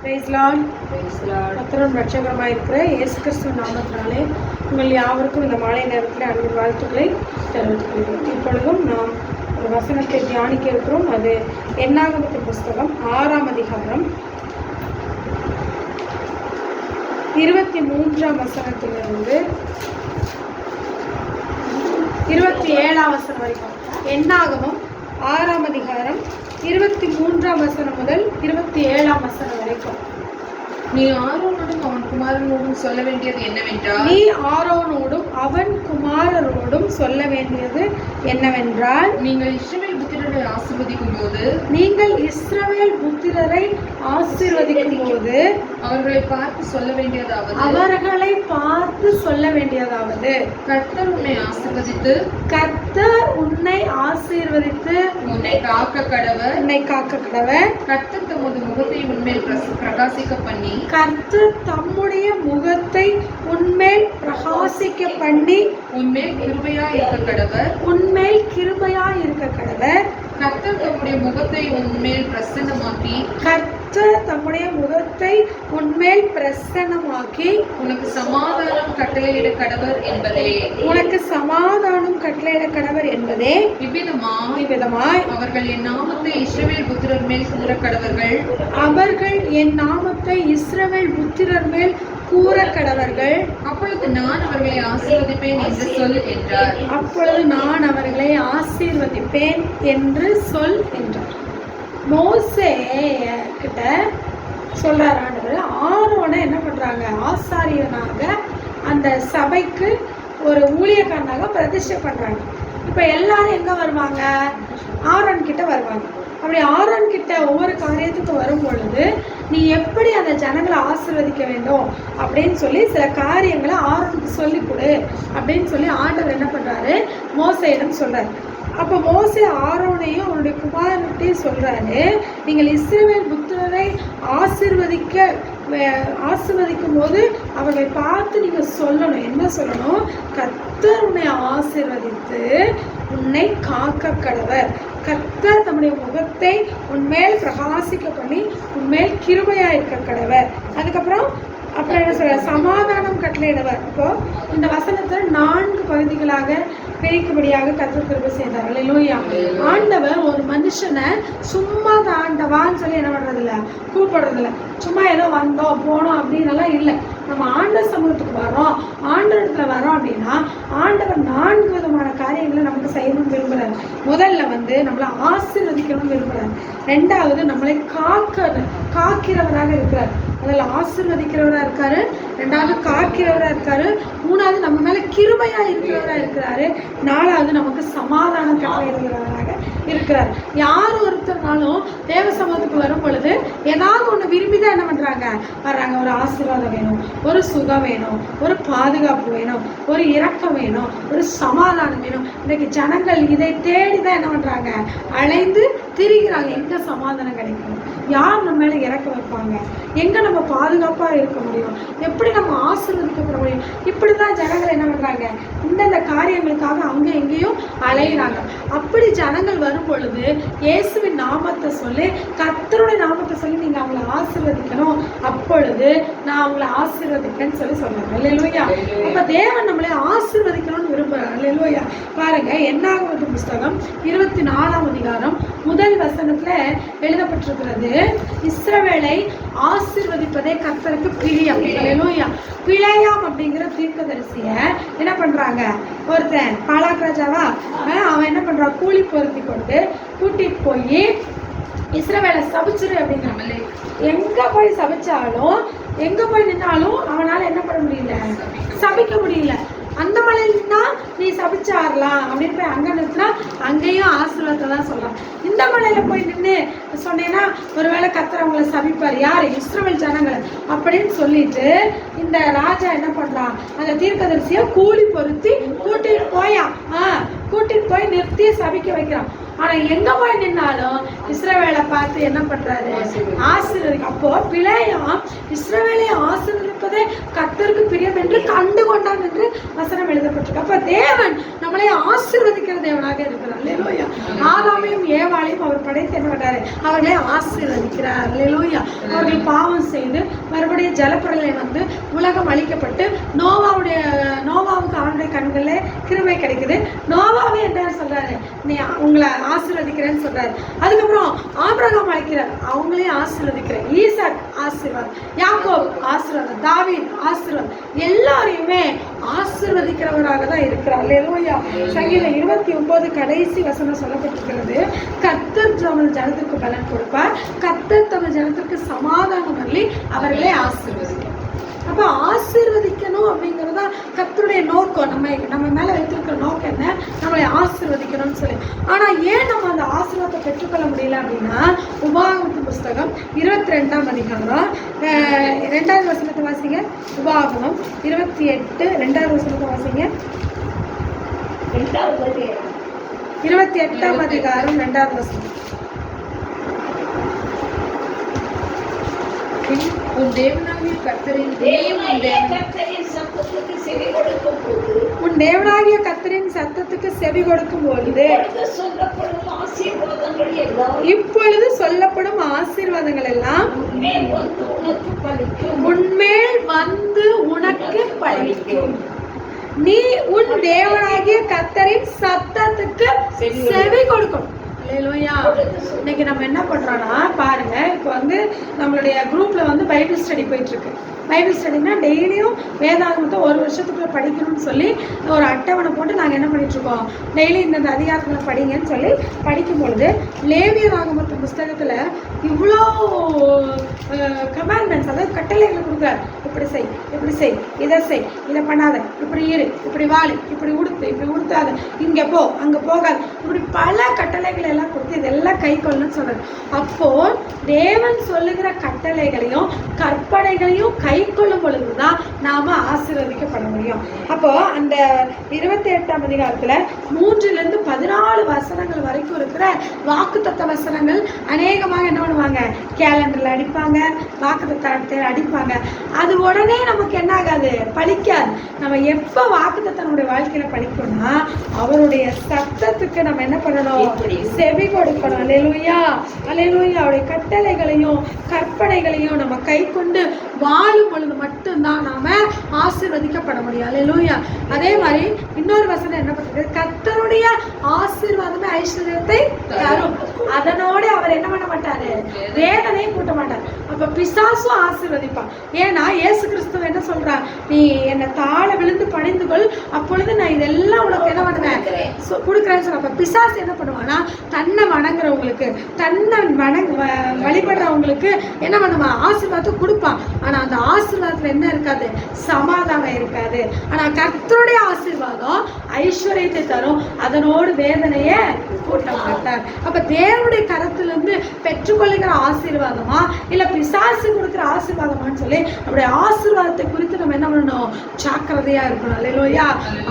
Price Lord. கர்த்தரும் ரட்சகருமாய் இருக்கிற இயேசு கிறிஸ்துவின் நாமத்தினாலே உங்கள் யாவருக்கும் இந்த மாலை நேரத்தில் அன்பின் வாழ்த்துக்களை தெரிவித்துக் கொள்கிறோம். இப்பொழுதும் நாம் ஒரு வசனத்தை தியானிக்க இருக்கிறோம். அது என்னாகமத்தின் புஸ்தகம் 6ஆம் அதிகாரம் 23ஆம் வசனத்திலிருந்து 27ஆம் வசனம் வரைக்கும். என்னாகமம் 6ஆம் அதிகாரம் 23ஆம் வசனம் முதல் 27ஆம் வசனம் வரைக்கும். நீ ஆரோனோடும் அவன் குமாரனோடும் சொல்ல வேண்டியது என்னவென்றால் நீங்கள் இஸ்ரவேல் புத்திரரை ஆசீர்வதிக்கும் போது அவர்களை பார்த்து சொல்ல வேண்டியதாவது கர்த்தர் உன்னை ஆசீர்வதித்து உன்னை காக்க கடவர். கர்த்தர் தமது முகத்தை உன்மேல் பிரகாசிக்க பண்ணி தம்முடைய முகத்தை உன்மேல் பிரகாசிக்க பண்ணி உன்மேல் கிருபையாய் இருக்க கடவர். கர்த்தர் தம்முடைய முகத்தை உன்மேல் பிரசன்னமாக்கி உனக்கு சமாதானம் கட்டளையிட கடவர் என்பதே. இவ்விதமாய் அவர்கள் என் நாமத்தை இஸ்ரவேல் புத்திரர் மேல் கூற கடவர்கள். அப்பொழுது நான் அவர்களை ஆசீர்வதிப்பேன் என்று சொல் என்றார். மோசே கிட்ட சொல்றார் ஆண்டவர். ஆரோனை என்ன பண்றாங்க? ஆசாரியனாக அந்த சபைக்கு ஒரு ஊழியக்காரனாக பிரதிஷ்டை பண்றாங்க. இப்ப எல்லாரும் எங்க வருவாங்க? ஆரோன் கிட்ட வருவாங்க. அப்படி ஆரோன் கிட்ட ஒவ்வொரு காரியத்துக்கு வரும் பொழுது நீ எப்படி அந்த ஜனங்களை ஆசீர்வதிக்க வேண்டும் அப்படின்னு சொல்லி சில காரியங்களை ஆரோனுக்கு சொல்லி கொடு அப்படின்னு சொல்லி ஆண்டவர் என்ன பண்றாரு? மோசேயிடம் சொல்றாரு. அப்போ மோசே ஆரோனையும் அவனுடைய குமாரன்கிட்டையும் சொல்றாரு, நீங்கள் இஸ்ரவேல் புத்திரரை ஆசீர்வதிக்கும் போது அவர்களை பார்த்து நீங்க சொல்லணும். என்ன சொல்லணும்? கர்த்தர் உன்னை ஆசீர்வதித்து உன்னை காக்க கடவர். கர்த்தர் தம்முடைய முகத்தை உன்மேல் பிரகாசிக்க பண்ணி உன்மேல் கிருபையா இருக்க கடவர். அதுக்கப்புறம் என்ன சொல்ற? சமாதானம் கட்டளையிடுவர். அப்போ இந்த வசனத்தை 4 பகுதிகளாக பிரிக்கும்படியாக கர்த்தர் கிருபை செய்தார். அல்லேலூயா. ஆண்டவர் ஒரு மனுஷனை சும்மா ஆண்டவான்னு சொல்லி என்ன பண்றதில்ல, கூப்பிடுறதில்ல. சும்மா ஏதோ வந்தோம் போனோம் அப்படின்னு இல்லை. நம்ம ஆண்டவர் சமூகத்துக்கு வரோம், ஆண்டவரத்துல வரோம் அப்படின்னா ஆண்டவர் 4 விதமான காரியங்களை நமக்கு செய்யணும்னு விரும்புறாரு. முதல்ல நம்மளை ஆசீர்வதிக்கணும்னு விரும்புறாரு. 2வது நம்மளை காக்கிறவராக இருக்கிறார். அதில் ஆசீர்வதிக்கிறவராக இருக்காரு, 2வது காக்கிறவராக இருக்காரு, 3வது நம்ம மேல கிருபையா இருக்கிறவராக இருக்கிறாரு, 4வது நமக்கு சமாதானம் கட்டளையிடுகிறவராக இருக்கிறார். யார் ஒருத்தர்னாலும் தேவ சமூகத்துக்கு வரும் பொழுது ஏதாவது ஒன்று விரும்பிதான் என்ன பண்றாங்க? வர்றாங்க. ஒரு ஆசீர்வாதம் வேணும், ஒரு சுகம் வேணும், ஒரு பாதுகாப்பு வேணும், ஒரு இரக்கம் வேணும், ஒரு சமாதானம் வேணும். இன்னைக்கு ஜனங்கள் இதை தேடிதான் என்ன பண்றாங்க? அலைந்து திரிகிறாங்க. எங்க சமாதானம் கிடைக்கும்? யார் நம்ம மேல இறக்க வைப்பாங்க? எங்க நம்ம பாதுகாப்பா இருக்க முடியும்? எப்படி நம்ம ஆசீர்வதிக்கப்பட முடியும்? இப்படிதான் ஜனங்கள் என்ன பண்றாங்க? இந்தந்த காரியங்களுக்காக அங்க எங்கேயும் அலைகிறாங்க. அப்படி ஜனங்கள் வரும் பொழுது இயேசுவின் நாமத்தை சொல்லி, கர்த்தருடைய நாமத்தை சொல்லி நீங்க அவங்களை ஆசீர்வதிக்கணும். அப்பொழுது நான் அவங்களை ஆசீர்வதிப்பேன்னு சொல்லி சொல்றாங்க. அல்லேலூயா. அப்ப தேவன் நம்மளை ஆசீர்வதிக்கணும்னு விரும்புறாங்க. அல்லேலூயா. பாருங்க, என்னாகமத்தின் புஸ்தகம் 24ஆம் அதிகாரம் 1 வசனத்துல எழுதப்பட்டிருக்கிறது, இஸ்ரவேலை ஆசீர்வதிப்பதே கர்த்தருக்கு பிரியம். அல்லேலூயா. பிழையாம் அப்படிங்கிற தீர்க்கதரிசிய என்ன பண்றாங்க? ஒருத்தன் பாலாக் ராஜாவா அவன் என்ன பண்றான்? கூலி பொருத்தி கொண்டு கூட்டிட்டு போய் இஸ்ரவேலை சபிச்சிரு அப்படிங்கிற. எங்க போய் சபிச்சாலும், எங்க போய் நின்னாலும் அவனால என்ன பண்ண முடியல? சபிக்க முடியல. அந்த மலையில்னா நீ சபிச்சாரலாம் அப்படின்னு போய் அங்க நிறுத்தினா அங்கேயும் ஆசீர்வாதத்தை தான் சொல்றான். இந்த மலையில போய் நின்று சொன்னேன்னா ஒருவேளை கர்த்தர் அவங்களை சபிப்பார். யாரு? இஸ்ரவேல் ஜனங்களை அப்படின்னு சொல்லிட்டு இந்த ராஜா என்ன பண்றான்? அந்த தீர்க்கதரிசியை கூலி பொருத்தி கூட்டிட்டு போய் நிறுத்தி சபிக்க வைக்கிறான். ஆனா எங்க போய் நின்னாலும் இஸ்ரவேலை பார்த்து என்ன பண்றாரு? ஆசீர்வதிக்க. அப்போ பிலேயாம் இஸ்ரவேலை ஆசீர்வதிப்பதே கர்த்தருக்கு பிரியம் என்று கண்டு கொண்டான் என்று வசனம் எழுதப்பட்டிருக்கு. அப்ப தேவன் நம்மளை ஆசீர்வதிக்கிற தேவனாக இருக்கிறார். அல்லேலூயா. ஆதாமையும் ஏவாளையும் அவர் படைத்து என்ன பண்றாரு? அவர்களை ஆசீர்வதிக்கிறார். அல்லேலூயா. அவர்கள் பாவம் செய்து மறுபடியும் ஜலப்பிரளயம் வந்து உலகம் அழிக்கப்பட்டு நோவாவுக்கு அவனுடைய கண்களில் கிருபை கிடைக்குது. நோவாவே என்ன சொல்றாரு? நீ உங்களை ஆசீர்வதிக்கிறேன்னு சொல்றாரு. அதுக்கப்புறம் ஆபிரகாம் அழைக்கிறார், அவங்களையும் ஆசீர்வதிக்கிறேன். ஈசாக் ஆசீர்வாதம், யாக்கோப் ஆசீர்வாதம், தாவீது ஆசீர்வாதம், எல்லாரையுமே ஆசீர்வதிக்கிறவராக தான் இருக்கிறார். அல்லேலூயா. சங்கீதம் 29 கடைசி வசனம் சொல்லப்பட்டிருக்கிறது, கர்த்தர் தமது ஜனத்திற்கு பலன் கொடுப்பார், கர்த்தர் தமது ஜனத்திற்கு சமாதானம் அருளி அவர்களை ஆசீர்வதிக்கிறார். அப்போ ஆசீர்வதிக்கணும் அப்படிங்கிறதா கர்த்தருடைய நோக்கம். நம்ம மேல வைத்திருக்கிற நோக்கம் என்ன? நம்மளை ஆசீர்வதிக்கணும்னு சொல்லி. ஆனா ஏன் நம்ம அந்த ஆசீர்வாதத்தை பெற்றுக்கொள்ள முடியல அப்படின்னா, உபாகமத்தின் புஸ்தகம் 22ஆம் அதிகாரம் 2வது வசனத்தை வாசிங்க. உபாகமம் 28 2வது வசனத்தை வாசிங்க. 28ஆம் அதிகாரம் 2வது வசனம். உன் தேவனாகிய கர்த்தரின் சத்தத்துக்கு செவி கொடுக்கும் போது, உன் தேவனாகிய கர்த்தரின் சத்தத்துக்கு செவி கொடுக்கும் பொழுது சொல்லப்படும் ஆசீர்வாதங்கள் எல்லாம், இப்பொழுது சொல்லப்படும் ஆசீர்வாதங்கள் எல்லாம் உன்மேல் வந்து உனக்கு பலிக்கும். நீ உன் தேவனாகிய கர்த்தரின் சத்தத்துக்கு செவி கொடுக்கணும். அல்லேலூயா. இன்னைக்கு நம்ம என்ன பண்றோம்னா பாருங்க, இப்போ வந்து நம்மளுடைய குரூப்ல வந்து பைபிள் ஸ்டடி போயிட்டு இருக்கு. பைபிள் ஸ்டடினா டெய்லியும் வேதாகமத்தை ஒரு வருஷத்துக்குள்ள படிக்கணும்னு சொல்லி ஒரு அட்டவணை போட்டு நாங்கள் என்ன பண்ணிட்டு இருக்கோம், டெய்லி இந்த அதிகாரங்களை படிங்கன்னு சொல்லி படிக்கும் பொழுது லேவியராகமத்து புஸ்தகத்துல இவ்வளோ கமாண்ட்மெண்ட்ஸ், அதாவது கட்டளைகளை கொடுக்குறாரு. இப்படி செய், இப்படி செய், இதை செய், இதை பண்ணாத, இப்படி இரு, இப்படி வாழு, இப்படி உடுத்து, இப்படி உடுத்தாத, இங்கே போ, அங்கே போகாது, இப்படி பல கட்டளைகளை எல்லாம் கொடுத்து இதெல்லாம் கை கொள்ளணும்னு சொல்றாரு. அப்போ தேவன் சொல்லுகிற கட்டளைகளையும் கற்பனைகளையும் கை கொள்ளும் பொழுதுதான் நாம ஆசீர்வதிக்கப்பட முடியும். அப்போ அந்த 28ஆம் அதிகாரத்துல 3லிருந்து 14 வசனங்கள் வரைக்கும் இருக்கிற வாக்குத்தத்த வசனங்கள் அநேகமாக என்ன பண்ணுவாங்க, கேலண்டர்ல அடிப்பாங்க, வாக்குத்தத்தை அடிப்பாங்க. அது உடனே நமக்கு என்ன ஆகாது, பலிக்காது. நம்ம எப்ப வாக்குத்தத்தை நம்முடைய வாழ்க்கையில படிக்கணும்னா அவருடைய சத்தத்துக்கு நம்ம என்ன பண்ணணும், செவி கொடுக்கணும். அல்லேலூயா. அல்லேலூயா. அவருடைய கட்டளைகளையும் கற்பனைகளையும் நம்ம கை கொண்டு வாழும் பொழுது மட்டும்தான் நாம ஆசீர்வதிக்கப்பட முடியும். அல்லேலூயா. அதே மாதிரி இன்னொரு வசனம் என்ன பண்றது, கர்த்தருடைய ஆசீர்வாதமே ஐஸ்வர்யத்தை தரும், அதனோட அவர் என்ன பண்ண மாட்டாரு, வேதனையை கூட்ட மாட்டார். அப்ப பிசாசும் ஆசீர்வதிப்பான். ஏன்னா இயேசு கிறிஸ்துவ என்ன சொல்றார், நீ என்னை தாழ விழுந்து பணிந்து கொள், அப்பொழுது நான் இதெல்லாம் உனக்கு என்ன பண்ணுவேன் கொடுக்குறேன்னு சொல்ல. அப்ப பிசாசு என்ன பண்ணுவான்னா தன்னை வணங்குறவங்களுக்கு, தன்னை வழிபடுறவங்களுக்கு என்ன பண்ணுவான், ஆசீர்வாதத்தை கொடுப்பான். ஆனா அந்த ஆசீர்வாதத்துல என்ன இருக்காது, சமாதானம் இருக்காது. ஆனா கர்த்தருடைய ஆசீர்வாதம் ஐஸ்வர்யத்தை தரும், அதனோடு வேதனையை கூட்ட மாட்டார். அப்ப தேவனுடைய கரத்திலிருந்து பெற்றுக்கொள்ளுகிற ஆசீர்வாதமா இல்ல பிசாசு கொடுக்கிற ஆசீர்வாதமான்னு சொல்லி நம்முடைய ஆசீர்வாதத்தை குறித்து நம்ம என்ன பண்ணணும், ஜாக்கிரதையா இருக்கணும். அல்லேலூயா.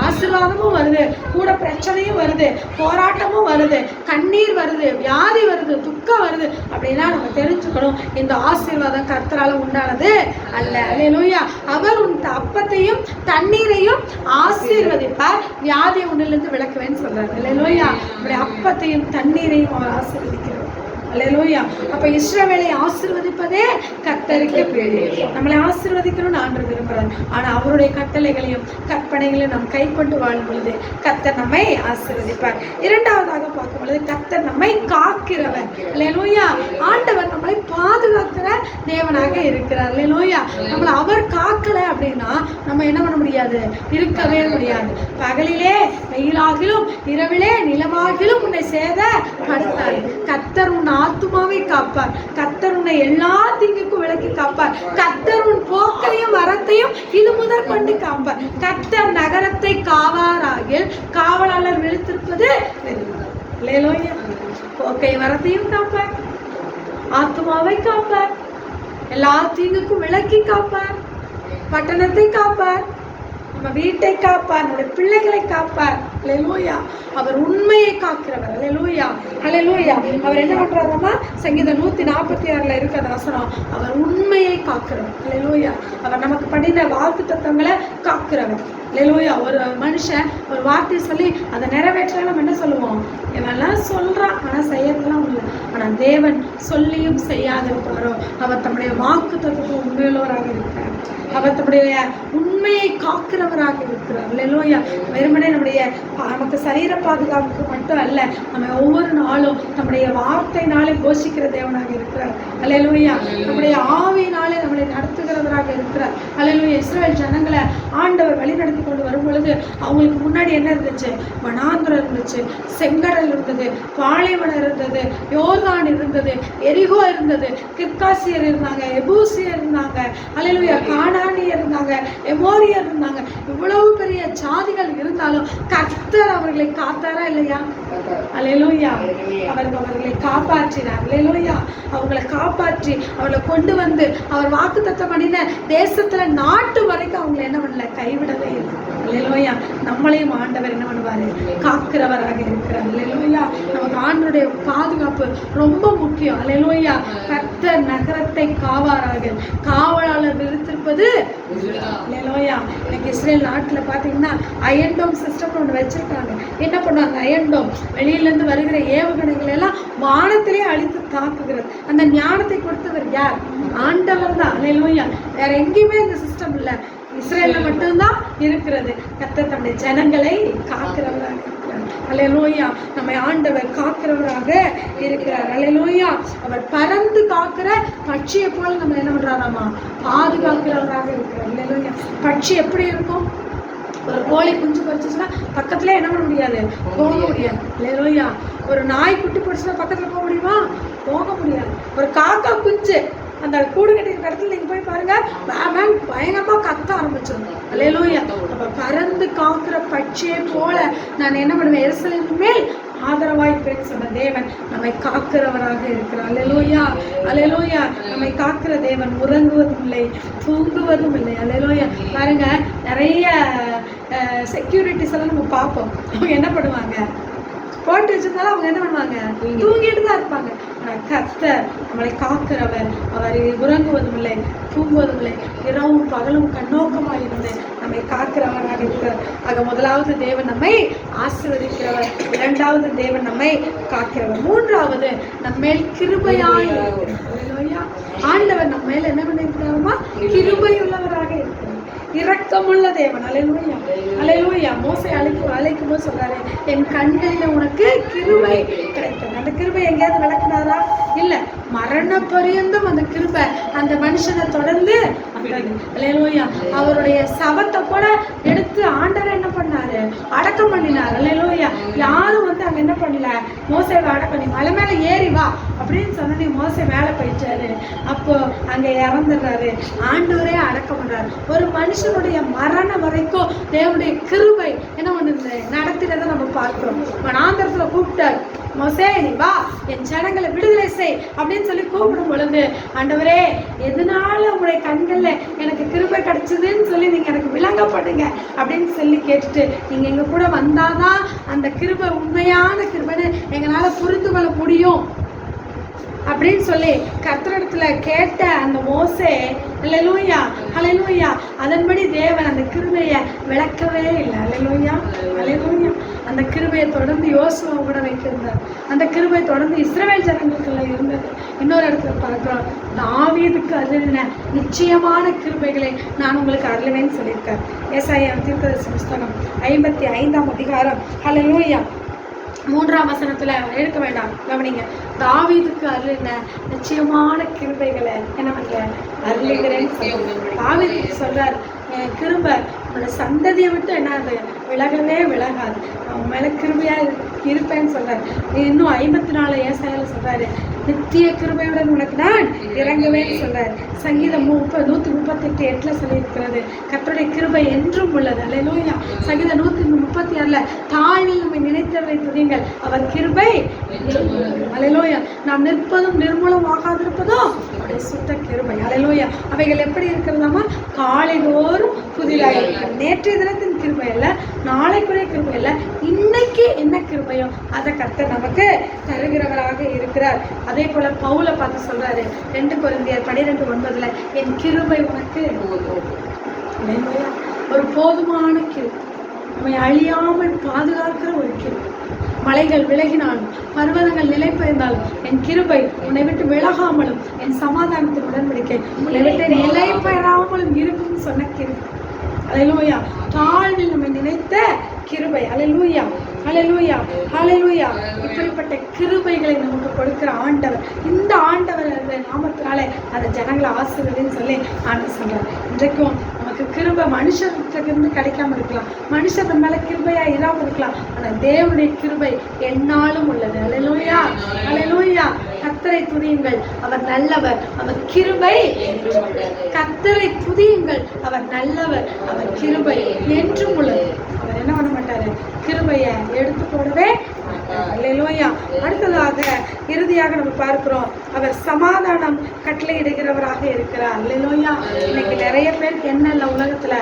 ஆசீர்வாதமும் வருது, கூட பிரச்சனையும் வருது, போராட்டமும் வருது, கண்ணீர் வருது, வியாதி வருது, துக்கம் வருது. அப்படின்னா நம்ம தெரிஞ்சுக்கணும், இந்த ஆசீர்வாதம் கர்த்தரால உண்டானது அல்ல. அல்லேலூயா. அவர் உன் அப்பத்தையும் தண்ணீரையும் ஆசீர்வதிப்பார், வியாதியை உன்னிலிருந்து விளக்குவேன்னு சொல்றாரு. அல்லேலூயா. நம்முடைய அப்பத்தையும் தண்ணீரையும் அவர் ஆசீர்வதிக்கிறார். அல்லேலூயா. அப்ப இஸ்ரவேலை ஆசீர்வதிப்பதே கர்த்தருக்கு பிரியம். நம்மளை ஆசீர்வதிக்கணும்னு ஆண்டவர் விரும்புறார். ஆனா அவருடைய கட்டளைகளையும் கற்பனைகளையும் நாம் கை கொண்டு வாழும் பொழுது கர்த்தர் நம்மை ஆசீர்வதிப்பார். இரண்டாவதாக பார்க்கும் பொழுது கர்த்தர் நம்மை காக்கிறவர். அல்லேலூயா. ஆண்டவர் நம்மளை பாதுகாக்கிற தேவனாக இருக்கிறார். அல்லேலூயா. நம்மளை அவர் காக்கல அப்படின்னா நம்ம என்ன பண்ண முடியாது, இருக்கவே முடியாது. பகலிலே வெயிலாகிலும் இரவிலே நிலமாகிலும் உன்னை சேதப்படுத்தாது. கர்த்தர் உன் ஆத்துமாவை காப்பார், கர்த்தர் உன்னை எல்லா தீங்குக்கும் விலக்கி காப்பார், கர்த்தர் உன் போக்கையும் வரத்தையும் இது முதல் கொண்டு காப்பார். கர்த்தர் நகரத்தை காவாராகில் காவலாளர் விழித்திருப்பது அல்லேலூயா. போக்கை வரத்தையும் காப்பார், ஆத்துமாவை காப்பார், எல்லா தீங்குக்கும் விலக்கி காப்பார், பட்டணத்தை காப்பார், நம்ம வீட்டை காப்பார், நம்முடைய பிள்ளைகளை காப்பார். அல்லேலூயா. அவர் உண்மையை காக்கிறவர். அல்லேலூயா, அல்லேலூயா. அவர் என்ன பண்றாருமா? சங்கீதம் 146 இருக்கிற வசனம், அவர் உண்மையை காக்கிறவர். அல்லேலூயா. அவர் நமக்கு பண்ணின வாக்கு தத்தங்களை காக்கிறவர். அல்லேலூயா. ஒரு மனுஷன் ஒரு வார்த்தையை சொல்லி அதை நிறைவேற்ற நம்ம என்ன சொல்லுவோம்? இவெல்லாம் சொல்றான் ஆனா செய்யறதுலாம் இல்லை. ஆனா தேவன் சொல்லியும் செய்யாதிருப்பாரோ? அவர் தம்முடைய வாக்கு தத்துவம் உண்மையுள்ளவராக இருக்கிறார். அவர் தம்முடைய உண்மையை காக்கிறவராக இருக்கிறார். அல்லேலூயா. வெறுமனே நம்முடைய நமக்கு சரீர பாதுகாப்புக்கு மட்டும் அல்ல, நம்ம ஒவ்வொரு நாளும் நம்முடைய வார்த்தையினாலே போஷிக்கிற தேவனாக இருக்கிறார். அல்லேலூயா. நம்முடைய ஆவியினாலே நம்மளை நடத்துகிறவராக இருக்கிறார். அல்லேலூயா. இஸ்ரவேல் ஜனங்களை ஆண்டவர் வழி நடத்தி கொண்டு வரும் பொழுது அவங்களுக்கு முன்னாடி என்ன இருந்துச்சு? வனாந்திரம் இருந்துச்சு, செங்கடல் இருந்தது, பாலைவனம் இருந்தது, யோர்தான் இருந்தது, எரிகோ இருந்தது, கிர்காசியர் இருந்தாங்க, எபூசியர் இருந்தாங்க, அல்லேலூயா, கானானியர் இருந்தாங்க, எமோரியர் இருந்தாங்க. இவ்வளவு பெரிய ஜாதிகள் இருந்தாலும் கர்த்தர் அவர்களை காத்தாரா இல்லையா? அல்லேலூயா. அவர்களை காப்பாற்றினார். அல்லேலூயா. அவங்களை காப்பாற்றி அவர்களை கொண்டு வந்து அவர் வாக்குத்தத்தம் பண்ணின தேசத்துல நாட்டு வரைக்கும் அவங்களை என்ன பண்ணல? கைவிடவே இல்லை. அல்லேலூயா. நம்மளையும் ஆண்டவர் என்ன பண்ணுவாரு? காக்கிறவராக இருக்கிறார். அல்லேலூயா. நமக்கு ஆண்டவருடைய பாதுகாப்பு ரொம்ப முக்கியம். அல்லேலூயா. கர்த்தர் நகரத்தை காவாராக, காவலாளர் விருத்திருப்பது. அல்லேலூயா. இன்னைக்கு இஸ்ரேல் நாட்டுல பாத்தீங்கன்னா அயன்டோம் சிஸ்டம் ஒன்று வச்சிருக்காங்க. என்ன பண்ணுவாங்க? அயன்டோம் வெளியில இருந்து வருகிற ஏவுகணைகள் எல்லாம் வானத்திலே அழித்து தாக்குகிறது. அந்த ஞானத்தை கொடுத்தவர் யார்? ஆண்டவர் தான். அல்லேலூயா. வேற எங்கேயுமே இந்த சிஸ்டம் இல்லை, இஸ்ரேல்ல மட்டும்தான் இருக்கிறது. கர்த்தர் தம்முடைய ஜனங்களை காக்கிறவராக இருக்கிறார். அல்லேலூயா. நம்மை ஆண்டவர் காக்கிறவராக இருக்கிறார். அல்லேலூயா. அவர் பறந்து காக்கிற பட்சியை போல நம்ம என்ன பண்றாராமா? பாதுகாக்கிறவராக இருக்கிறார். அல்லேலூயா. பட்சி எப்படி இருக்கும்? ஒரு கோழி குஞ்சு பறிச்சுன்னா பக்கத்துல என்ன பண்ண முடியாது? போக முடியாது. அல்லேலூயா. ஒரு நாய் குட்டி போட்டுச்சுன்னா பக்கத்துல போக முடியுமா? போக முடியாது. ஒரு காக்கா குஞ்சு அந்த கூடு கட்டிக்கிற இடத்துல நீங்க போய் பாருங்க, பயங்கரமா கத்த ஆரம்பிச்சிடும். அல்லேலூயா. அப்ப பறந்து காக்கிற பட்சியை போல நான் என்ன பண்ணுவேன்? எருசலேமின் மேல் ஆதரவாய்ப்பேன் சொன்ன தேவன் நம்மை காக்கிறவராக இருக்கிறார். அல்லேலூயா. அல்லேலூயா. நம்மை காக்கிற தேவன் உறங்குவதும் இல்லை, தூங்குவதும் இல்லை. அல்லேலூயா. பாருங்க, நிறைய செக்யூரிட்டிஸ் எல்லாம் நம்ம பார்ப்போம். அவங்க என்ன பண்ணுவாங்க? போட்டு வச்சிருந்தாலும் அவங்க என்ன பண்ணுவாங்க? தூங்கிட்டு தான் இருப்பாங்க. ஆனால் கர்த்தர் நம்மளை காக்கிறவர். அவர் உறங்குவதும் இல்லை, தூங்குவதும் இல்லை, இரவும் பகலும் கண்ணோக்கமாக இருந்து நம்மை காக்கிறவராக இருக்கிறார். ஆக முதலாவது தேவன் நம்மை ஆசீர்வதிக்கிறவர், இரண்டாவது தேவன் நம்மை காக்கிறவர், மூன்றாவது நம்மேல் கிருபையாய் இருக்கிறார். ஆண்டவர் நம்ம மேல் என்ன பண்ணியிருக்கிறாருமா? கிருபையுள்ளவராக இருக்கிறார், இரக்கமுள்ள தேவன். அல்லேலூயா. அல்லேலூயா. மோசே அழைக்கும் போது சொல்றாரு, என் கண்களில உனக்கு கிருபை கிடைத்தது. அந்த கிருபை எங்கேயாவது விளக்குனாரா? இல்ல. மரண பரியந்தம் அந்த கிருபை அந்த மனுஷனை தொடர்ந்து வந்தது. அல்லேலூயா. அவருடைய சவத்தை கூட எடுத்து ஆண்டவர் என்ன பண்ணாரு? அடக்கம் பண்ணினார். அல்லேலூயா. யாரும் வந்து அங்க என்ன பண்ணல? மோசேவை அடக்கம், நீ மலை மேல ஏறி வா அப்படின்னு சொன்ன மோசே மேலே போயிட்டாரு. அப்போ அங்க இறந்துடுறாரு. ஆண்டவரே அடக்கம் பண்றாரு. ஒரு மனுஷனுடைய மரணம் வரைக்கும் தேவனுடைய கிருபை என்ன பண்ணுது? நடத்தினதை நம்ம பார்க்கிறோம். வனாந்திரத்துல கூப்பிட்டார், மோசே நீ வா, என் ஜனங்களை விடுதலை செய் அப்படின்னு சொல்லி கூப்பிடும் பொழுது, ஆண்டவரே எதனால உங்களுடைய கண்கள்ல எனக்கு கிருபை கிடைச்சதுன்னு சொல்லி நீங்க எனக்கு விளங்கப்படுங்க அப்படின்னு சொல்லி கேட்டுட்டு, நீங்க எங்க கூட வந்தாதான் அந்த கிருபை உண்மையான கிருபைன்னு எங்களால புரிந்து கொள்ள முடியும் அப்படின்னு சொல்லி கர்த்தரிடத்துல கேட்ட அந்த மோசே, அல்லேலூயா, அல்லேலூயா, அதன்படி தேவன் அந்த கிருபையை விளக்கவே இல்லை. அல்லேலூயா, அல்லேலூயா. அந்த கிருபையை தொடர்ந்து யோசுவா கூட வைத்திருந்தார். அந்த கிருபை தொடர்ந்து இஸ்ரவேல் ஜனங்களுக்குள்ள இருந்தது. இன்னொரு இடத்துல பார்க்கிறோம், தாவீதுக்கு அருளின நிச்சயமான கிருபைகளை நான் உங்களுக்கு அருளுவேன்னு சொல்லியிருக்கார். ஏசாயா தீர்க்கதரிசி புஸ்தகம் 55ஆம் அதிகாரம், அல்லேலூயா, 3ஆம் வசனத்துல எடுக்க வேண்டாம், கவனிங்க. தாவீதுக்கு அருளின நிச்சயமான கிருபைகளை என்ன பண்ணல? அருளுகிறேன்னு சொல்லுங்க. தாவீதுக்கு சொல்றாரு, கிருபை உன்னோட சந்ததியை விட்டு என்னது? விலகவே விலகாது, அவன் மேல கிருபையா இருப்பேன்னு சொல்றாரு. இன்னும் 54 ஏசாயால சொல்றாரு, நித்திய கிருபையுடன் உனக்கு நான் இறங்குவேன்னு சொல்றாரு. சங்கீதம் 138 சொல்லியிருக்கிறது, கர்த்தருடைய கிருபை என்றும் உள்ளது. அல்லேலூயா. சங்கீதம் 136 தாழ்வில் நம்மை நினைத்தவரை துதியுங்கள், அவர் கிருபை. அல்லேலூயா. நாம் நிற்பதும் நிர்மூலம் ஆகாதிருப்பதும் அவருடைய சுத்த கிருபை. அல்லேலூயா. அவைகள் எப்படி இருக்கிறதாமா? காலைதோறும் புதிதாக இருக்கிறது. நேற்றைய தினத்தின் கிருபை அல்ல, நாளைக்குரிய கிருபை அல்ல, இன்னைக்கு என்ன கிருபையோ அதை கர்த்தர் நமக்கு தருகிறவராக இருக்கிறார். அதே போல பவுலை பார்த்து சொல்றாரு 2 கொரிந்தியர் 12:9, என் கிருபை உனக்கு ஒரு போதுமான கிருபை, நம்மை அழியாமல் பாதுகாக்கிற ஒரு கிருபை. மலைகள் விலகினாலும் பர்வதங்கள் நிலை பெயர்ந்தாலும் என் கிருபை உன்னை விட்டு விலகாமலும் என் சமாதானத்தின் உடன்படிக்கை உன்னை விட்டு நிலை பெயராமலும் இருக்கும்னு சொன்ன கிருபை. அல்லேலூயா. தாழ்வில் நம்ம நினைத்த கிருபை. அல்லேலூயா, அல்லேலூயா, அல்லேலூயா. இப்படிப்பட்ட கிருபைகளை நமக்கு கொடுக்கிற ஆண்டவர், இந்த ஆண்டவர் நாமத்தினாலே அந்த ஜனங்களை ஆசீர்வதின்னு சொல்லி ஆண்டவர் சொல்றார். இன்றைக்கும் நமக்கு கிருபை மனுஷர்கிட்ட கிடைக்காம இருக்கலாம், மனுஷர் மேல கிருபையா இல்லாம இருக்கலாம், ஆனா தேவனுடைய கிருபை எந்நாளும் உள்ளது. அல்லேலூயா, அல்லேலூயா. கர்த்தரை துதியுங்கள், அவர் நல்லவர், அவர் கிருபை. கர்த்தரை துதியுங்கள், அவர் நல்லவர், அவர் கிருபை என்றும் உள்ளது. அவர் என்ன பண்ண மாட்டாரு? கிருபையை எடுத்து போடவே மாட்டார். அல்லேலூயா. அடுத்ததாக இறுதியாக நம்ம பார்க்கிறோம், அவர் சமாதானம் கட்டளையிடுகிறவராக இருக்கிறார். அல்லேலூயா. இன்னைக்கு நிறைய பேருக்கு என்ன இல்லை, உலகத்துல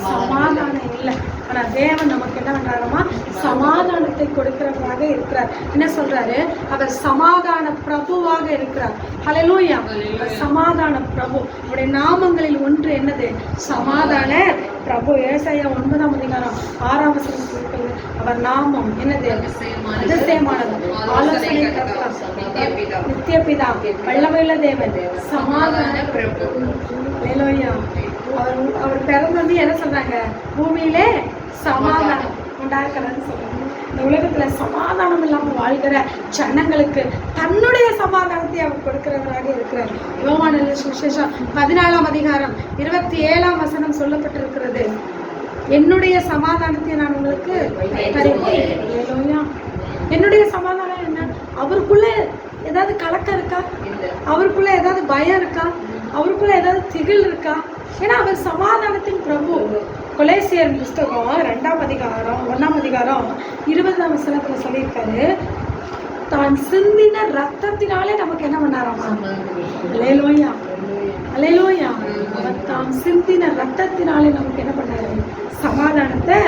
சமாதானம் இல்லை. ஆனா தேவன் நமக்கு என்ன பண்றாருமா? சமாதானத்தை கொடுக்கிறவராக இருக்கிறார். என்ன சொல்றாரு? அவர் சமாதான பிரபுவாக இருக்கிறார். அல்லேலூயா. சமாதான பிரபு. அவருடைய நாமங்களில் ஒன்று என்னது? சமாதான பிரபு. ஏசாயா 9:6 இருக்கிறது. அவர் நாமம் என்னது? அதிசயமானது, ஆலோசனை கர்த்தா, நித்திய பிதா, வல்லமையுள்ள தேவன், சமாதான பிரபு. அல்லேலூயா. அவர் பிறந்து என்ன சொல்றாங்க? பூமியிலே சமாதானம் உண்டாக்குறதுன்னு சொல்றாங்க. இந்த உலகத்துல சமாதானம் இல்லாம வாழ்கிற ஜனங்களுக்கு தன்னுடைய சமாதானத்தை அவர் கொடுக்கிறவராக இருக்கிறார். யோவான் சுவிசேஷம் 14:27 சொல்லப்பட்டிருக்கிறது, என்னுடைய சமாதானத்தை நான் உங்களுக்கு தருகிறேன். என்னுடைய சமாதானம் என்ன? அவருக்குள்ள ஏதாவது கலக்கம் இருக்கா? அவருக்குள்ள ஏதாவது பயம் இருக்கா? அவருக்குள்ள ஏதாவது திகில் இருக்கா? ஏன்னா அவர் சமாதானத்தின் பிரபு. கொலேசியர் புஸ்தகம் 2 அதிகாரம் 20 சொல்லியிருக்காரு, தான் சிந்தின ரத்தத்தினாலே நமக்கு என்ன பண்ணாராமா? அல்லேலூயா, அல்லேலூயா. அவர் தாம் சிந்தின ரத்தத்தினாலே நமக்கு என்ன பண்ணாரு? சமாதானத்தை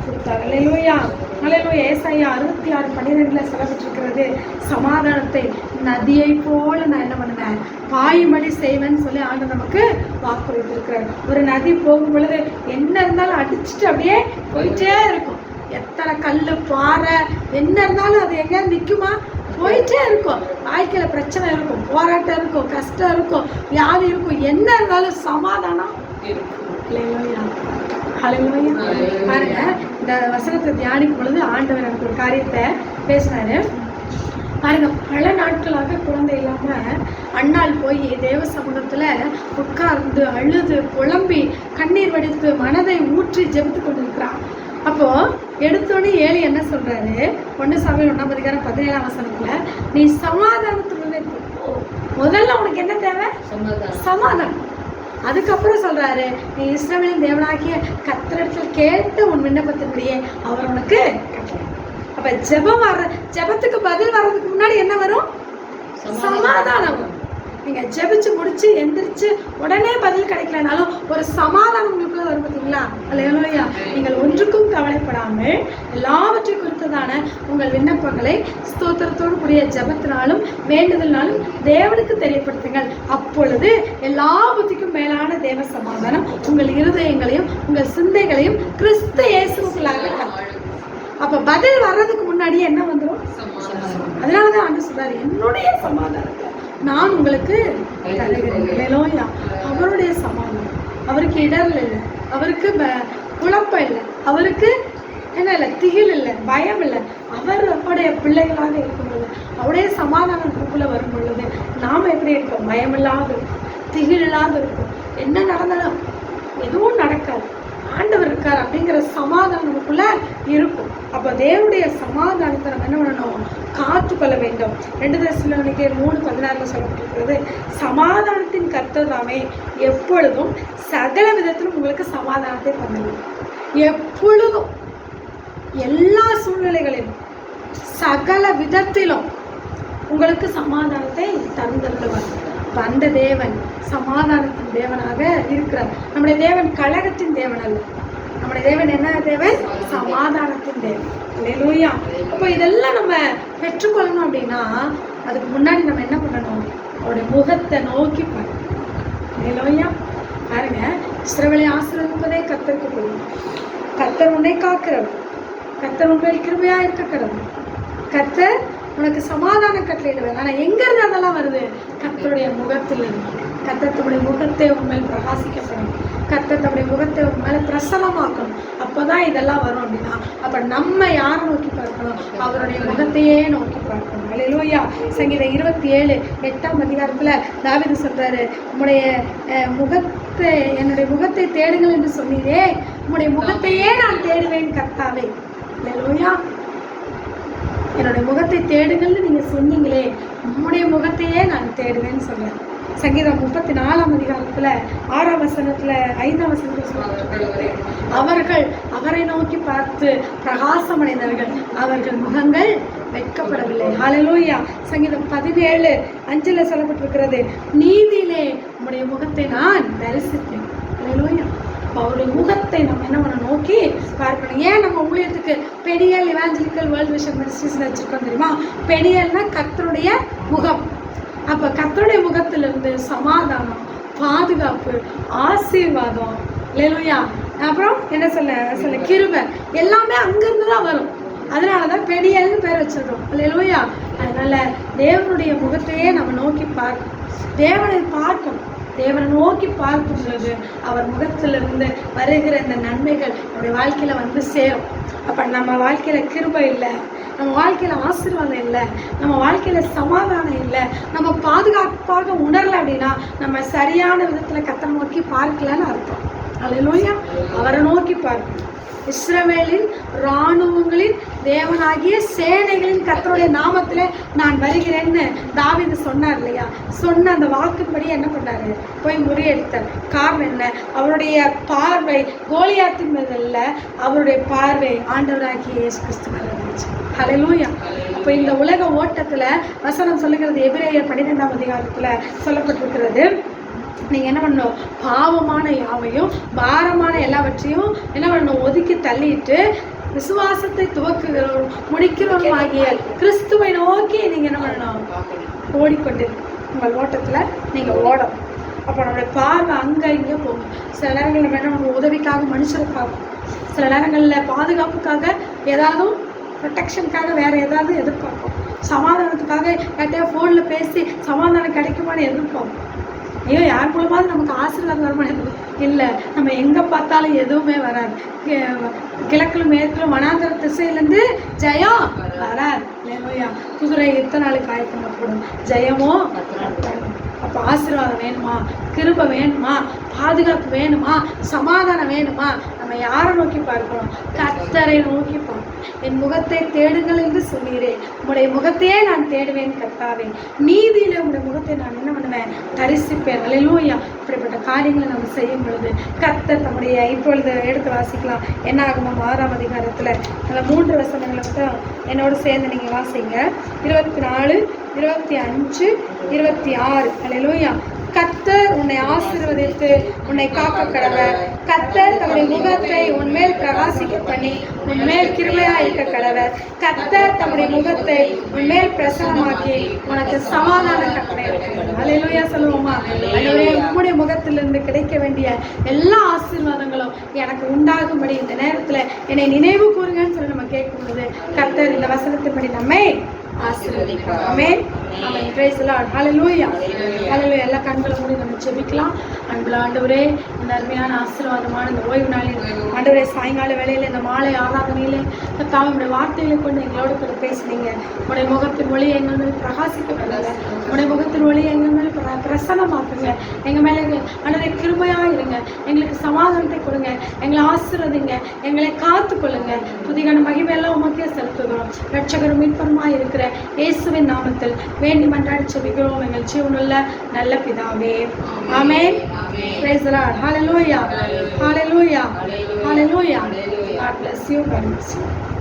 கொடுத்தார். அல்லேலூயா, அல்லேலூயா. ஏசாயா 66:12 சொல்லப்பட்டிருக்கிறது, சமாதானத்தை நதியை போல நான் என்ன பண்ணுவேன்? பாயும்படி செய்வேன்னு சொல்லி ஆண்டு நமக்கு வாக்குறுத்திருக்கிறார். ஒரு நதி போகும் பொழுது என்ன இருந்தாலும் அடிச்சுட்டு அப்படியே போயிட்டே இருக்கும். எத்தனை கல் பாறை என்ன இருந்தாலும் அது எங்கேயாவது நிற்குமா? போயிட்டே இருக்கும். வாழ்க்கையில பிரச்சனை இருக்கும், போராட்டம் இருக்கும், கஷ்டம் இருக்கும், வியாதி இருக்கும், என்ன இருந்தாலும் சமாதானம் இருக்கும். பாருங்க, இந்த வசனத்தை தியானிக்கும் பொழுது ஆண்டவர் எனக்கு ஒரு காரியத்தை பேசினாரு. பாருங்க, பல நாட்களாக குழந்தை இல்லாம அண்ணாள் போய் தேவ சமூகத்துல உட்கார்ந்து அழுது புலம்பி கண்ணீர் வடித்து மனதை ஊற்றி ஜெபித்து கொண்டிருக்கிறான். அப்போ எடுத்தோடனே ஏலி என்ன சொல்றாரு? 1 சாமுவேல் 1:17 நீ சமாதானத்துடனே முதல்ல உனக்கு என்ன தேவை? சமாதானம். அதுக்கப்புறம் சொல்றாரு, நீ இஸ்ரவேலின் தேவனாகிய கர்த்தரிடத்தில் கேட்டு உன் விண்ணப்பத்தின்படியே அவர் உனக்கு கட்டளை. அப்ப ஜெபத்துக்கு பதில் வர்றதுக்கு முன்னாடி என்ன வரும்? சமாதானம். நீங்க ஜெபிச்சு முடிச்சு எந்திரிச்சு உடனே பதில் கிடைக்கலனாலும் ஒரு சமாதானம் உங்களுக்குள்ள வரும். பார்த்தீங்களா? அல்லேலூயா. நீங்கள் ஒன்றுக்கும் கவலைப்படாமல் எல்லாவற்றை குறித்ததான உங்கள் விண்ணப்பங்களை ஸ்தோத்திரத்தோடு கூடிய ஜெபத்தினாலும் வேண்டுதல்னாலும் தேவனுக்கு தெரியப்படுத்துங்கள். அப்பொழுது எல்லா புத்திக்கும் மேலான தேவ சமாதானம் உங்கள் இருதயங்களையும் உங்கள் சிந்தைகளையும் கிறிஸ்து இயேசுவுக்குள்ளாக. அப்ப பதில் வர்றதுக்கு முன்னாடியே என்ன வந்துடும்? அதனாலதான் ஆண்டு சொல்றாரு, என்னுடைய சமாதானத்தை நான் உங்களுக்கு தருகிறேன். அவருடைய சமாதானம். அவருக்கு இடர்ல இல்லை, அவருக்கு குழப்பம் இல்லை, அவருக்கு என்ன இல்லை, திகில் இல்லை, பயம் இல்லை. அவருடைய பிள்ளைகளாக இருக்கும் பொழுது, அவருடைய சமாதானத்துக்குள்ள வரும் பொழுது நாம எப்படி இருக்கோம்? பயம் இல்லாத இருக்கும், திகில் இல்லாத இருக்கும். என்ன நடந்தாலும் எதுவும் நடக்காது, ஆண்டவர் இருக்கார் அப்படிங்கிற சமாதானம் நமக்குள்ள இருக்கும். அப்ப தேவனுடைய சமாதானத்தை நம்ம என்ன பண்ணணும்? காத்துக்கொள்ள வேண்டும். 2 தெசலோனிக்கேயர் 3:16 சொல்லப்பட்டிருக்கிறது, சமாதானத்தின் கர்த்தர் தாமே எப்பொழுதும் சகல விதத்திலும் உங்களுக்கு சமாதானத்தை தந்துள்ளார். எப்பொழுதும், எல்லா சூழ்நிலைகளிலும், சகல விதத்திலும் உங்களுக்கு சமாதானத்தை தந்துள்ளவர். அப்போ அந்த தேவன் சமாதானத்தின் தேவனாக இருக்கிறார். நம்முடைய தேவன் கலகத்தின் தேவன் அல்ல. நம்முடைய தேவன் என்ன தேவன்? சமாதானத்தின் தேவன். அல்லேலூயா. அப்போ இதெல்லாம் நம்ம பெற்றுக்கொள்ளணும் அப்படின்னா அதுக்கு முன்னாடி நம்ம என்ன பண்ணணும்? அவருடைய முகத்தை நோக்கி பார்க்கணும். அல்லேலூயா. பாருங்க, இஸ்ரவேலை ஆசீர்வதிப்பதே கர்த்தருக்கு பிடிக்கும். கர்த்தர் உன்னை காக்கிறவர், கர்த்தர் உங்கள் கிருபையா இருக்க கடவுள், கர்த்தர் உனக்கு சமாதான கட்டளையிடுவார். ஆனால் எங்கேருந்து அதெல்லாம் வருது? கர்த்தருடைய முகத்தில் இருந்து. கர்த்தர் தம்முடைய முகத்தை உண்மையில் பிரகாசிக்கப்படும், கர்த்தர் தம்முடைய முகத்தை உண்மையில பிரசன்னமாக்கணும். அப்போதான் இதெல்லாம் வரும் அப்படின்னா அப்போ நம்ம யாரை நோக்கி பார்க்கணும்? அவருடைய முகத்தையே நோக்கி பார்க்கணும். அல்லேலூயா. சங்கீதம் 27:8 அதிகாரத்தில் தாவீது சொல்றாரு, உம்முடைய முகத்தை, என்னுடைய முகத்தை தேடுங்கள் என்று சொன்னீரே, உம்முடைய முகத்தையே நான் தேடுவேன் கர்த்தாவே. அல்லேலூயா. என்னுடைய முகத்தை தேடுங்கள்னு நீங்கள் சொன்னீங்களே, உம்முடைய முகத்தையே நான் தேடுவேன்னு சொல்கிறேன். சங்கீதம் 34 அதிகாரத்தில் 6 வசனத்தில் 5 வசனத்தில் சொல்றாரு, அவர்கள் அவரை நோக்கி பார்த்து பிரகாசமடைந்தார்கள், அவர்கள் முகங்கள் வெட்கப்படவில்லை. ஹல்லேலூயா. சங்கீதம் 17:5 சொல்லப்பட்டிருக்கிறது, நீதியிலே உம்முடைய முகத்தை நான் தரிசித்தேன். ஹல்லேலூயா. அவருடைய முகத்தை நம்ம என்ன பண்ண நோக்கி பார்க்கணும். ஏன் நம்ம ஊழியத்துக்கு பெடியல் இவாஞ்சலிக்கல் வேர்ல்ட் விஷன் மினிஸ்ட்ரிஸ் வச்சுருக்கோம் தெரியுமா? பெடியல்னா கர்த்தருடைய முகம். அப்போ கர்த்தருடைய முகத்திலிருந்து சமாதானம், பாதுகாப்பு, ஆசீர்வாதம், அல்லேலூயா, அப்புறம் என்ன சொல்ல கிருபை எல்லாமே அங்கிருந்து தான் வரும். அதனால தான் பெடியல்னு பேர் வச்சிருக்கோம். அல்லேலூயா. அதனால தேவனுடைய முகத்தையே நம்ம நோக்கி பார்க்கணும், தேவனை பார்க்கணும். தேவனை நோக்கி பார்க்கும் பொழுது அவர் முகத்திலிருந்து வருகிற இந்த நன்மைகள் நம்முடைய வாழ்க்கையில் வந்து சேரும். அப்போ நம்ம வாழ்க்கையில் கிருபை இல்லை, நம்ம வாழ்க்கையில் ஆசீர்வாதம் இல்லை, நம்ம வாழ்க்கையில் சமாதானம் இல்லை, நம்ம பாதுகாப்பாக உணரலை அப்படின்னா நம்ம சரியான விதத்தில் கர்த்தரை நோக்கி பார்க்கலன்னு அர்த்தம். அல்லேலூயா. அவரை நோக்கி பார்க்கணும். இஸ்ரவேலின் இராணுவங்களின் தேவனாகிய சேனைகளின் கர்த்தருடைய நாமத்தில் நான் வருகிறேன்னு தாவீது சொன்னார் இல்லையா? சொன்ன அந்த வாக்குப்படி என்ன பண்ணாரு? போய் முறியடித்தார். காரணம் என்ன? அவருடைய பார்வை கோலியாத்தின் மீது அல்ல, அவருடைய பார்வை ஆண்டவராகிய இயேசு கிறிஸ்து மேல இருந்துச்சு. ஹல்லேலூயா. அப்போ இந்த உலக ஓட்டத்தில் வசனம் சொல்லுகிறது, எபிரேயர் 12 அதிகாரத்தில் சொல்லப்பட்டிருக்கிறது, நீங்கள் என்ன பண்ணணும்? பாவமான யாவையும் பாரமான எல்லாவற்றையும் என்ன பண்ணணும்? ஒதுக்கி தள்ளிட்டு விசுவாசத்தை துவக்குகிறோம் முடிக்கிறோம் ஆகிய கிறிஸ்துவை நோக்கி நீங்கள் என்ன பண்ணணும்? ஓடிக்கொண்டு உங்கள் ஓட்டத்தில் நீங்கள் ஓடணும். அப்போ நம்மளுடைய பார்வை அங்கே இங்கே போகும். சில நேரங்களில் நம்ம என்ன பண்ணுவோம்? உதவிக்காக மனுஷரை பார்ப்போம், சில நேரங்களில் பாதுகாப்புக்காக ஏதாவது ப்ரொடெக்ஷனுக்காக வேறு ஏதாவது எதிர்பார்ப்போம், சமாதானத்துக்காக யார்கிட்டயா ஃபோனில் பேசி சமாதானம் கிடைக்குமான்னு எதிர்பார்ப்போம். ஐயோ, யார் மூலமாவது நமக்கு ஆசீர்வாதம் வருமானம் இல்லை. நம்ம எங்கே பார்த்தாலும் எதுவுமே வராது. கிழக்கிலும் மேற்கிலும் வனாந்தர திசையிலேருந்து ஜெயம் வராது. இல்லையா? குதிரை எத்தனை நாளுக்கு ஆயத்தப்படும், ஜெயமோ. அப்போ ஆசீர்வாதம் வேணுமா? கிருபை வேணுமா? பாதுகாப்பு வேணுமா? சமாதானம் வேணுமா? நம்ம யாரை நோக்கி பார்க்கணும்? கர்த்தரை நோக்கி பார்க்கணும். என் முகத்தை தேடுங்கள் என்று சொன்னீரே, உங்களுடைய முகத்தையே நான் தேடுவேன் கர்த்தாவே. நீதியில உங்களுடைய முகத்தை நான் என்ன பண்ணுவேன்? தரிசிப்பேன். அல்லேலூயா. இப்படிப்பட்ட காரியங்களை நம்ம செய்யும் பொழுது கர்த்தர் நம்முடைய, இப்பொழுது எடுத்து வாசிக்கலாம், என்னாகமம் 6 அதிகாரத்தில் அதில் 3 வசனங்களை மட்டும் என்னோடு சேர்ந்து நீங்கள் வாசிங்க. 24, 25, 26. அல்லேலூயா. கர்த்தர் உன்னை ஆசீர்வதித்து உன்னை காக்க கடவர், கர்த்தர் தம்முடைய முகத்தை உன்மேல் பிரகாசிக்க பண்ணி உன்மேல் கிருபையா இருக்க கடவர், கர்த்தர் தம்முடைய முகத்தை உன்மேல் பிரசன்னமாக்கி உனக்கு சமாதான கட்டளை. அல்லேலூயா சொல்லுவோமா? அல்லேலூயா. உம்முடைய முகத்திலிருந்து கிடைக்க வேண்டிய எல்லா ஆசீர்வாதங்களும் எனக்கு உண்டாகும்படி இந்த நேரத்தில் என்னை நினைவு கூறுங்கன்னு சொல்லி நம்ம கேட்கும் பொழுது கர்த்தர் இந்த வசனத்தின்படி நம்மை ஆசீர்வதிப்பார். Amen. Amen. Praise the lord. Hallelujah. Hallelujah. எல்லா கண்களை மூடி நம்ம ஜெபிக்கலாம். அன்புள்ள ஆண்டவரே, இந்த அருமையான ஆசீர்வாதமான இந்த ஓய்வு நாளில் ஆண்டவரே, சாயங்கால வேளையில் இந்த மாலை ஆராதனையில் தாவுடைய வார்த்தைகளை கொண்டு எங்களோடு கூட பேசுனீங்க. உடைய முகத்தின் ஒளி எங்கள் மேல் பிரகாசிக்கப்படுங்க, உடைய முகத்தின் ஒளி எங்கள் மேல் பிரசன்னமாக்குங்க. எங்கள் மேலே ஆண்டவரே கிருபையாக இருங்க, எங்களுக்கு சமாதானத்தை கொடுங்க, எங்களை ஆசீர்வதிங்க, எங்களை காத்து கொள்ளுங்க. புதிய மகிமையெல்லாம் உமக்கே செலுத்துகிறோம். இரட்சகரும் மீட்பருமாய் இருக்கிற இயேசுவின் நாமத்தில் வேண்டி மன்றாடி செபிக்கிறோம் எங்கள் ஜீவனுள்ள நல்ல பிதாவே. ஆமென். Praise the Lord. Hallelujah. Hallelujah. Hallelujah. God bless you. God bless you.